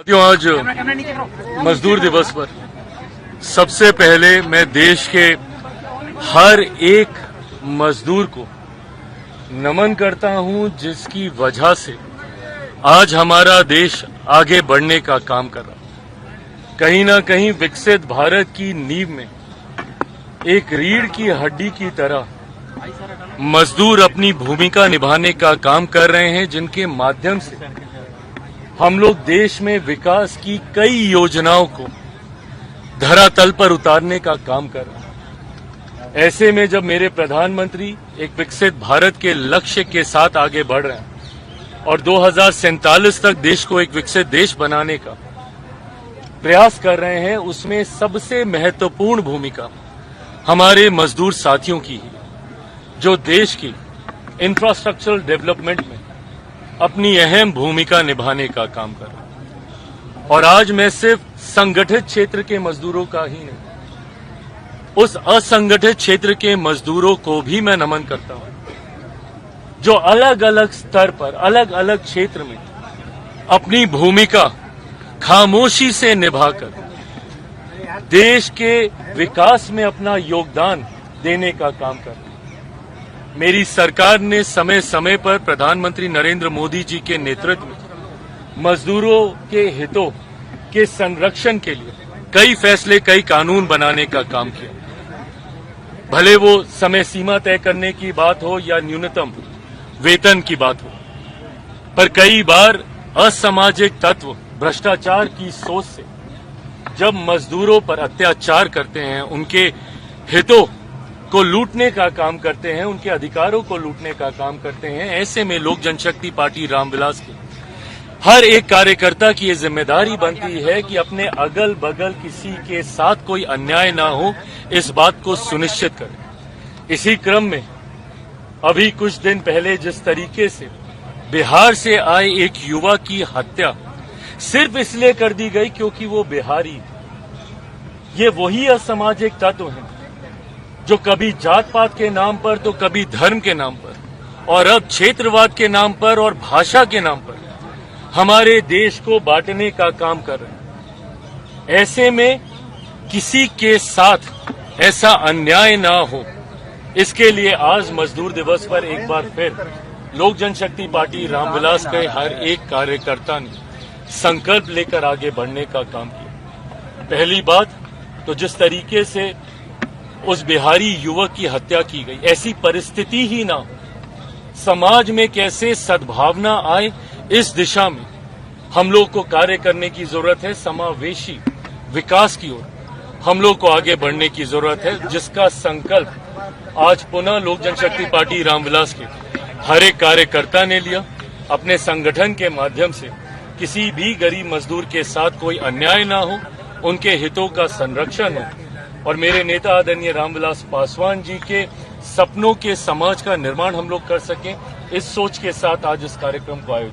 साथियों, आज मजदूर दिवस पर सबसे पहले मैं देश के हर एक मजदूर को नमन करता हूं, जिसकी वजह से आज हमारा देश आगे बढ़ने का काम कर रहा है। कहीं ना कहीं विकसित भारत की नींव में एक रीढ़ की हड्डी की तरह मजदूर अपनी भूमिका निभाने का काम कर रहे हैं, जिनके माध्यम से हम लोग देश में विकास की कई योजनाओं को धरातल पर उतारने का काम कर रहे हैं। ऐसे में जब मेरे प्रधानमंत्री एक विकसित भारत के लक्ष्य के साथ आगे बढ़ रहे हैं और 2047 तक देश को एक विकसित देश बनाने का प्रयास कर रहे हैं, उसमें सबसे महत्वपूर्ण भूमिका हमारे मजदूर साथियों की है, जो देश की इंफ्रास्ट्रक्चरल डेवलपमेंट में अपनी अहम भूमिका निभाने का काम कर रहा हूं। और आज मैं सिर्फ संगठित क्षेत्र के मजदूरों का ही नहीं, उस असंगठित क्षेत्र के मजदूरों को भी मैं नमन करता हूं, जो अलग अलग स्तर पर अलग अलग क्षेत्र में अपनी भूमिका खामोशी से निभाकर देश के विकास में अपना योगदान देने का काम कर रहे हैं। मेरी सरकार ने समय समय पर प्रधानमंत्री नरेंद्र मोदी जी के नेतृत्व में मजदूरों के हितों के संरक्षण के लिए कई फैसले, कई कानून बनाने का काम किया। भले वो समय सीमा तय करने की बात हो या न्यूनतम वेतन की बात हो, पर कई बार असामाजिक तत्व भ्रष्टाचार की सोच से जब मजदूरों पर अत्याचार करते हैं, उनके हितों को लूटने का काम करते हैं, उनके अधिकारों को लूटने का काम करते हैं, ऐसे में लोक जनशक्ति पार्टी रामविलास के हर एक कार्यकर्ता की ये जिम्मेदारी बनती है कि अपने अगल बगल किसी के साथ कोई अन्याय ना हो, इस बात को सुनिश्चित करें। इसी क्रम में अभी कुछ दिन पहले जिस तरीके से बिहार से आए एक युवा की हत्या सिर्फ इसलिए कर दी गई क्योंकि वो बिहारी, ये वही असामाजिक तत्व हैं जो कभी जात पात के नाम पर तो कभी धर्म के नाम पर और अब क्षेत्रवाद के नाम पर और भाषा के नाम पर हमारे देश को बांटने का काम कर रहे हैं। ऐसे में किसी के साथ ऐसा अन्याय ना हो, इसके लिए आज मजदूर दिवस पर एक बार फिर लोक जनशक्ति पार्टी रामविलास के हर एक कार्यकर्ता ने संकल्प लेकर आगे बढ़ने का काम किया। पहली बात तो जिस तरीके से उस बिहारी युवक की हत्या की गई, ऐसी परिस्थिति ही ना हो, समाज में कैसे सद्भावना आए, इस दिशा में हम लोग को कार्य करने की जरूरत है। समावेशी विकास की ओर हम लोग को आगे बढ़ने की जरूरत है, जिसका संकल्प आज पुनः लोक जनशक्ति पार्टी रामविलास के हर एक कार्यकर्ता ने लिया। अपने संगठन के माध्यम से किसी भी गरीब मजदूर के साथ कोई अन्याय ना हो, उनके हितों का संरक्षण हो और मेरे नेता आदरणीय रामविलास पासवान जी के सपनों के समाज का निर्माण हम लोग कर सकें, इस सोच के साथ आज इस कार्यक्रम को आयोजित